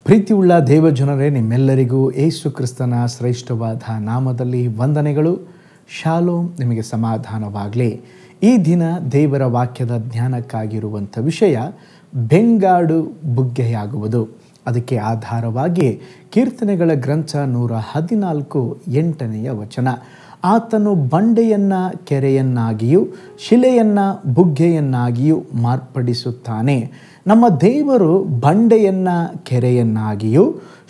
ಪ್ರೀತಿಯುಳ್ಳ ದೇವಜನರೇ, ನಿಮ್ಮೆಲ್ಲರಿಗೂ ಯೇಸು ಕ್ರಿಸ್ತನ ಶ್ರೇಷ್ಠವಾದ ನಾಮದಲ್ಲಿ ವಂದನೆಗಳು. ಶಾಲೋಮ್, ನಿಮಗೆ ಸಮಾಧಾನವಾಗಲಿ. ಈ ದಿನ ದೇವರ ವಾಕ್ಯದ ಜ್ಞಾನಕ್ಕಾಗಿರುವಂಥ ವಿಷಯ ಬೆಂಗಾಡು ಬುಗ್ಗೆಯಾಗುವುದು. ಅದಕ್ಕೆ ಆಧಾರವಾಗಿ ಕೀರ್ತನೆಗಳ ಗ್ರಂಥ 114:8 ವಚನ, ಆತನು ಬಂಡೆಯನ್ನು ಕೆರೆಯನ್ನಾಗಿಯೂ ಶಿಲೆಯನ್ನು ಬುಗ್ಗೆಯನ್ನಾಗಿಯೂ ಮಾರ್ಪಡಿಸುತ್ತಾನೆ. ನಮ್ಮ ದೇವರು ಬಂಡೆಯನ್ನು ಕೆರೆಯನ್ನಾಗಿಯೂ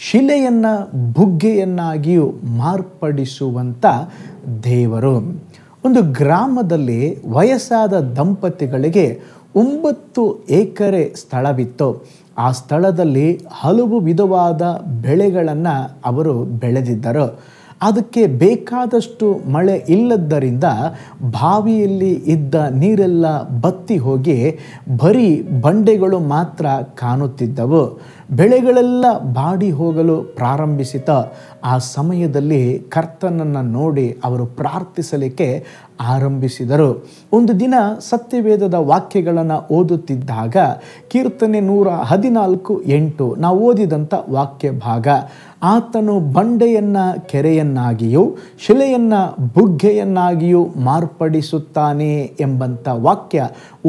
ಶಿಲೆಯನ್ನು ಬುಗ್ಗೆಯನ್ನಾಗಿಯೂ ಮಾರ್ಪಡಿಸುವಂಥ ದೇವರು. ಒಂದು ಗ್ರಾಮದಲ್ಲಿ ವಯಸ್ಸಾದ ದಂಪತಿಗಳಿಗೆ 9 ಎಕರೆ ಸ್ಥಳವಿತ್ತು. ಆ ಸ್ಥಳದಲ್ಲಿ ಹಲವು ವಿಧವಾದ ಬೆಳೆಗಳನ್ನು ಅವರು ಬೆಳೆದಿದ್ದರು. ಅದಕ್ಕೆ ಬೇಕಾದಷ್ಟು ಮಳೆ ಇಲ್ಲದ್ದರಿಂದ ಬಾವಿಯಲ್ಲಿ ಇದ್ದ ನೀರೆಲ್ಲ ಬತ್ತಿ ಹೋಗಿ ಬರೀ ಬಂಡೆಗಳು ಮಾತ್ರ ಕಾಣುತ್ತಿದ್ದವು. ಬೆಳೆಗಳೆಲ್ಲ ಬಾಡಿ ಹೋಗಲು ಪ್ರಾರಂಭಿಸಿದ ಆ ಸಮಯದಲ್ಲಿ ಕರ್ತನನ್ನು ನೋಡಿ ಅವರು ಪ್ರಾರ್ಥಿಸಲಿಕ್ಕೆ ಆರಂಭಿಸಿದರು. ಒಂದು ದಿನ ಸತ್ಯವೇದದ ವಾಕ್ಯಗಳನ್ನು ಓದುತ್ತಿದ್ದಾಗ ಕೀರ್ತನೆ 114:8 ನಾವು ಓದಿದಂಥ ವಾಕ್ಯ ಭಾಗ, ಆತನು ಬಂಡೆಯನ್ನು ಕೆರೆಯನ್ನಾಗಿಯೂ ಶಿಲೆಯನ್ನು ಬುಗ್ಗೆಯನ್ನಾಗಿಯೂ ಮಾರ್ಪಡಿಸುತ್ತಾನೆ ಎಂಬಂಥ ವಾಕ್ಯ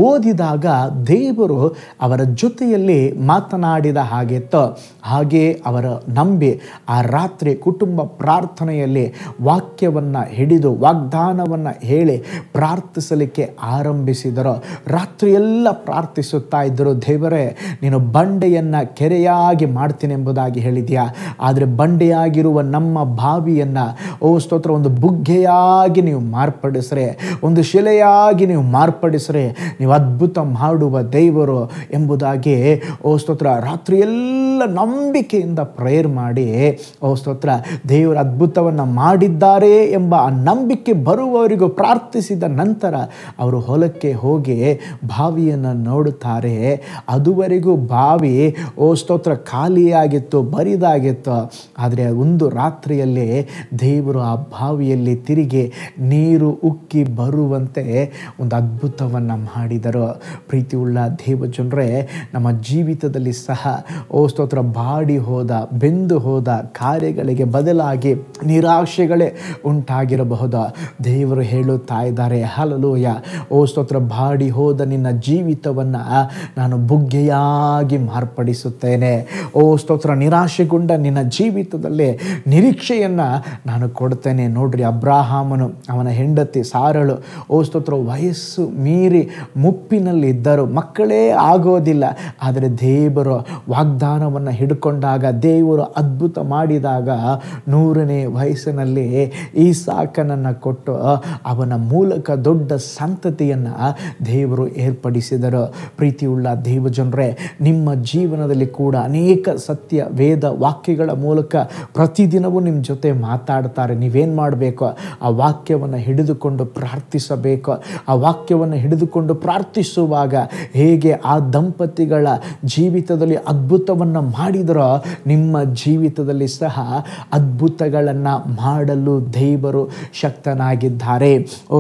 ಓದಿದಾಗ ದೇವರು ಅವರ ಜೊತೆಯಲ್ಲಿ ಮಾತನಾಡಿದ ಹಾಗೆತ್ತು. ಹಾಗೆ ಅವರ ನಂಬಿ ಆ ರಾತ್ರಿ ಕುಟುಂಬ ಪ್ರಾರ್ಥನೆಯಲ್ಲಿ ವಾಕ್ಯವನ್ನು ಹಿಡಿದು ವಾಗ್ದಾನವನ್ನು ಹೇಳಿ ಪ್ರಾರ್ಥಿಸಲಿಕ್ಕೆ ಆರಂಭಿಸಿದರು. ರಾತ್ರಿಯೆಲ್ಲ ಪ್ರಾರ್ಥಿಸುತ್ತಾ ಇದ್ದರು, ದೇವರೇ ನೀನು ಬಂಡೆಯನ್ನು ಕೆರೆಯಾಗಿ ಮಾಡ್ತೀನಿ ಎಂಬುದಾಗಿ ಹೇಳಿದ್ಯಾ, ಆದರೆ ಬಂಡೆಯಾಗಿರುವ ನಮ್ಮ ಬಾವಿಯನ್ನು ಸ್ತೋತ್ರ ಒಂದು ಬುಗ್ಗೆಯಾಗಿ ನೀವು ಮಾರ್ಪಡಿಸ್ರೆ, ಒಂದು ಶಿಲೆಯಾಗಿ ನೀವು ಮಾರ್ಪಡಿಸ್ರೆ, ನೀವು ಅದ್ಭುತ ಮಾಡುವ ದೇವರು ಎಂಬುದಾಗಿ ಸ್ತೋತ್ರ ರಾತ್ರಿಯೆಲ್ಲ ನಂಬಿಕೆಯಿಂದ ಪ್ರೇಯರ್ ಮಾಡಿ ಸ್ತೋತ್ರ ದೇವರು ಅದ್ಭುತವನ್ನು ಮಾಡಿದ್ದಾರೆ ಎಂಬ ಆ ನಂಬಿಕೆ ಬರುವವರಿಗೂ ಪ್ರಾರ್ಥಿಸಿದ ನಂತರ ಅವರು ಹೊಲಕ್ಕೆ ಹೋಗಿ ಬಾವಿಯನ್ನು ನೋಡುತ್ತಾರೆ. ಅದುವರೆಗೂ ಬಾವಿ ಸ್ತೋತ್ರ ಖಾಲಿಯಾಗಿತ್ತು, ಬರಿದಾಗಿತ್ತು. ಆದರೆ ಒಂದು ರಾತ್ರಿಯಲ್ಲಿ ದೇವರು ಆ ಬಾವಿಯಲ್ಲಿ ತಿರುಗಿ ನೀರು ಉಕ್ಕಿ ಬರುವಂತೆ ಒಂದು ಅದ್ಭುತವನ್ನು ಮಾಡಿದರು. ಪ್ರೀತಿಯುಳ್ಳ ದೇವಜನರೇ, ನಮ್ಮ ಜೀವಿತದಲ್ಲಿ ಸಹ ಸ್ತೋತ್ರ ಬಾಡಿ ಹೋದ ಬೆಂದು ಹೋದ ಕಾರ್ಯಗಳಿಗೆ ಬದಲಾಗಿ ನಿರಾಶೆಗಳೇ ಉಂಟಾಗಿರಬಹುದು. ದೇವರು ಹೇಳುತ್ತಾ ಇದ್ದಾರೆ, ಹಲ್ಲೆಲೂಯಾ, ಸ್ತೋತ್ರ ಬಾಡಿ ಹೋದ ನಿನ್ನ ಜೀವಿತವನ್ನು ನಾನು ಬುಗ್ಗೆಯಾಗಿ ಮಾರ್ಪಡಿಸುತ್ತೇನೆ. ಸ್ತೋತ್ರ ನಿರಾಶೆಗೊಂಡ ನಿನ್ನ ಜೀವಿತದಲ್ಲಿ ನಿರೀಕ್ಷೆಯನ್ನು ನಾನು ಕೊಡ್ತೇನೆ. ನೋಡ್ರಿ, ಅಬ್ರಹಾಮನು ಅವನ ಹೆಂಡತಿ ಸಾರಳು ಸ್ತೋತ್ರ ವಯಸ್ಸು ಮೀರಿ ಮುಪ್ಪಿನಲ್ಲಿ ಇದ್ದರು, ಮಕ್ಕಳೇ ಆಗೋದಿಲ್ಲ. ಆದರೆ ದೇವರು ವಾಗ್ದಾನವನ್ನು ಹಿಡ್ಕೊಂಡಾಗ, ದೇವರು ಅದ್ಭುತ ಮಾಡಿದಾಗ 100ನೇ ವಯಸ್ಸಿನಲ್ಲಿ ಈಸಾಕನನ್ನು ಕೊಟ್ಟು ಅವನ ಮೂಲಕ ದೊಡ್ಡ ಸಂತತಿಯನ್ನು ದೇವರು ಏರ್ಪಡಿಸಿದರು. ಪ್ರೀತಿಯುಳ್ಳ ದೇವಜನರೇ, ನಿಮ್ಮ ಜೀವನದಲ್ಲಿ ಕೂಡ ಅನೇಕ ಸತ್ಯ ವೇದ ವಾಕ್ಯಗಳ ಮೂಲಕ ಪ್ರತಿದಿನವೂ ನಿಮ್ಮ ಜೊತೆ ಮಾತಾಡ್ತಾರೆ. ನೀವೇನು ಮಾಡಬೇಕು? ಆ ವಾಕ್ಯವನ್ನು ಹಿಡಿದುಕೊಂಡು ಪ್ರಾರ್ಥಿಸಬೇಕು. ಆ ವಾಕ್ಯವನ್ನು ಹಿಡಿದುಕೊಂಡು ಪ್ರಾರ್ಥಿಸುವಾಗ ಹೇಗೆ ಆ ದಂಪತಿಗಳ ಜೀವಿತದಲ್ಲಿ ಅದ್ಭುತವನ್ನು ಮಾಡಿದರೋ, ನಿಮ್ಮ ಜೀವಿತದಲ್ಲಿ ಸಹ ಅದ್ಭುತಗಳನ್ನು ಮಾಡಲು ದೇವರು ಶಕ್ತನಾಗಿದ್ದಾರೆ.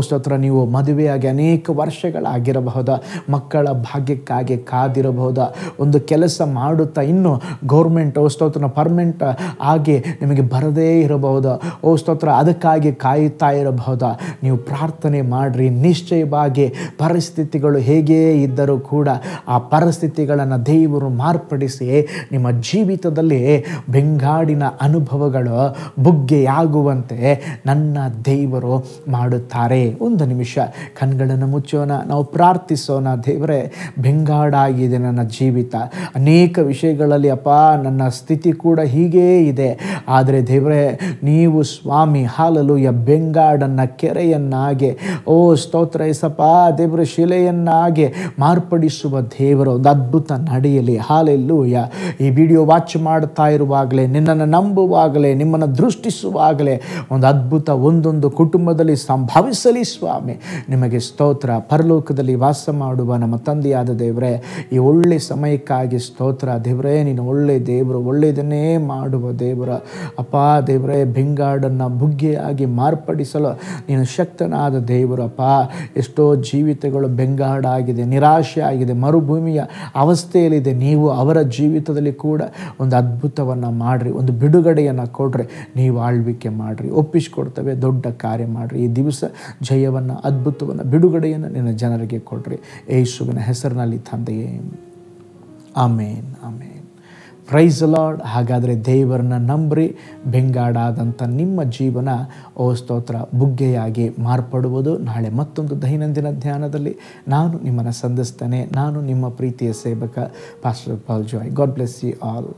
ಸ್ತೋತ್ರ, ನೀವು ಮದುವೆಯಾಗಿ ಅನೇಕ ವರ್ಷಗಳಾಗಿರಬಹುದು, ಮಕ್ಕಳ ಭಾಗ್ಯಕ್ಕಾಗಿ ಕಾದಿರಬಹುದು, ಒಂದು ಕೆಲಸ ಮಾಡುತ್ತಾ ಇನ್ನು ಗೌರ್ಮೆಂಟ್ ಸ್ತೋತ್ರ ಪರ್ಮನೆಂಟ್ ಆಗಿ ನಿಮಗೆ ಬರದೇ ಇರಬಹುದು. ಸ್ತೋತ್ರ ಅದಕ್ಕಾಗಿ ಕಾಯುತ್ತಾ ಇರಬಹುದು. ನೀವು ಪ್ರಾರ್ಥನೆ ಮಾಡಿರಿ. ನಿಶ್ಚಯವಾಗಿ ಪರಿಸ್ಥಿತಿಗಳು ಹೇಗೇ ಇದ್ದರೂ ಕೂಡ ಆ ಪರಿಸ್ಥಿತಿಗಳನ್ನು ದೇವರು ಮಾರ್ಪಡಿಸಿ ನಿಮ್ಮ ಜೀವಿತದಲ್ಲಿ ಬೆಂಗಾಡಿನ ಅನುಭವಗಳು ಬುಗ್ಗೆಯಾಗುವಂತೆ ನನ್ನ ದೇವರು ಮಾಡುತ್ತಾರೆ. ಒಂದು ನಿಮಿಷ ಕಣ್ಗಳನ್ನು ಮುಚ್ಚೋಣ, ನಾವು ಪ್ರಾರ್ಥಿಸೋಣ. ದೇವರೇ, ಬೆಂಗಾಡಾಗಿದೆ ನನ್ನ ಜೀವಿತ, ಅನೇಕ ವಿಷಯಗಳಲ್ಲಿ ಅಪ್ಪ ನನ್ನ ಸ್ಥಿತಿ ಕೂಡ ಹೀಗೇ ಇದೆ. ಆದರೆ ದೇವರೇ, ನೀವು ಸ್ವಾಮಿ ಹಲ್ಲೆಲೂಯಾ ಬೆಂಗಾಡನ್ನು ಕೆರೆಯನ್ನಾಗಿ ಸ್ತೋತ್ರ ಏಸಪ್ಪ ದೇವರ ಶಿಲೆಯನ್ನಾಗಿ ಮಾರ್ಪಡಿಸುವ ದೇವರು ಒಂದು ಅದ್ಭುತ ನಡೆಯಲಿ. ಹಲ್ಲೆಲೂಯಾ. ಈ ವಿಡಿಯೋ ವಾಚ್ ಮಾಡ್ತಾ ಇರುವಾಗಲೇ, ನಿನ್ನನ್ನು ನಂಬುವಾಗಲೇ, ನಿಮ್ಮನ್ನು ದೃಷ್ಟಿಸುವಾಗಲೇ ಒಂದು ಅದ್ಭುತ ಒಂದೊಂದು ಕುಟುಂಬದಲ್ಲಿ ಸಂಭವಿಸಲಿ ಸ್ವಾಮಿ. ನಿಮಗೆ ಸ್ತೋತ್ರ. ಪರಲೋಕದಲ್ಲಿ ವಾಸ ಮಾಡುವ ನಮ್ಮ ತಂದೆಯಾದ ದೇವರೇ, ಈ ಒಳ್ಳೆ ಸಮಯಕ್ಕಾಗಿ ಸ್ತೋತ್ರ. ದೇವರೇ, ನೀನು ಒಳ್ಳೆ ದೇವರು, ಒಳ್ಳೆಯದನ್ನೇ ಮಾಡು ಮಾಡುವ ದೇವರ ಅಪ್ಪ ದೇವರೇ, ಬೆಂಗಾಡನ್ನು ಬುಗ್ಗೆಯಾಗಿ ಮಾರ್ಪಡಿಸಲು ನೀನು ಶಕ್ತನಾದ ದೇವರು ಅಪ್ಪ. ಎಷ್ಟೋ ಜೀವಿತಗಳು ಬೆಂಗಾಡಾಗಿದೆ, ನಿರಾಶೆ ಆಗಿದೆ, ಮರುಭೂಮಿಯ ಅವಸ್ಥೆಯಲ್ಲಿದೆ. ನೀವು ಅವರ ಜೀವಿತದಲ್ಲಿ ಕೂಡ ಒಂದು ಅದ್ಭುತವನ್ನು ಮಾಡಿರಿ, ಒಂದು ಬಿಡುಗಡೆಯನ್ನು ಕೊಡ್ರಿ. ನೀವು ಆಳ್ವಿಕೆ ಮಾಡಿರಿ, ಒಪ್ಪಿಸಿಕೊಡ್ತೇವೆ, ದೊಡ್ಡ ಕಾರ್ಯ ಮಾಡಿರಿ. ಈ ದಿವಸ ಜಯವನ್ನು, ಅದ್ಭುತವನ್ನು, ಬಿಡುಗಡೆಯನ್ನು ನಿನ್ನ ಜನರಿಗೆ ಕೊಡ್ರಿ. ಯೇಸುವಿನ ಹೆಸರಿನಲ್ಲಿ ತಂದೆಯೇ, amen, amen. Praise the lord. ಹಾಗಾದರೆ ದೇವರನ್ನ ನಂಬ್ರಿ. ಬೆಂಗಾಡಾದಂಥ ನಿಮ್ಮ ಜೀವನ ಸ್ತೋತ್ರ ಬುಗ್ಗೆಯಾಗಿ ಮಾರ್ಪಡುವುದು. ನಾಳೆ ಮತ್ತೊಂದು ದೈನಂದಿನ ಧ್ಯಾನದಲ್ಲಿ ನಾನು ನಿಮ್ಮನ್ನು ಸಂಧಿಸ್ತೇನೆ. ನಾನು ನಿಮ್ಮ ಪ್ರೀತಿಯ ಸೇವಕ pastor Paul Joy. God bless you all.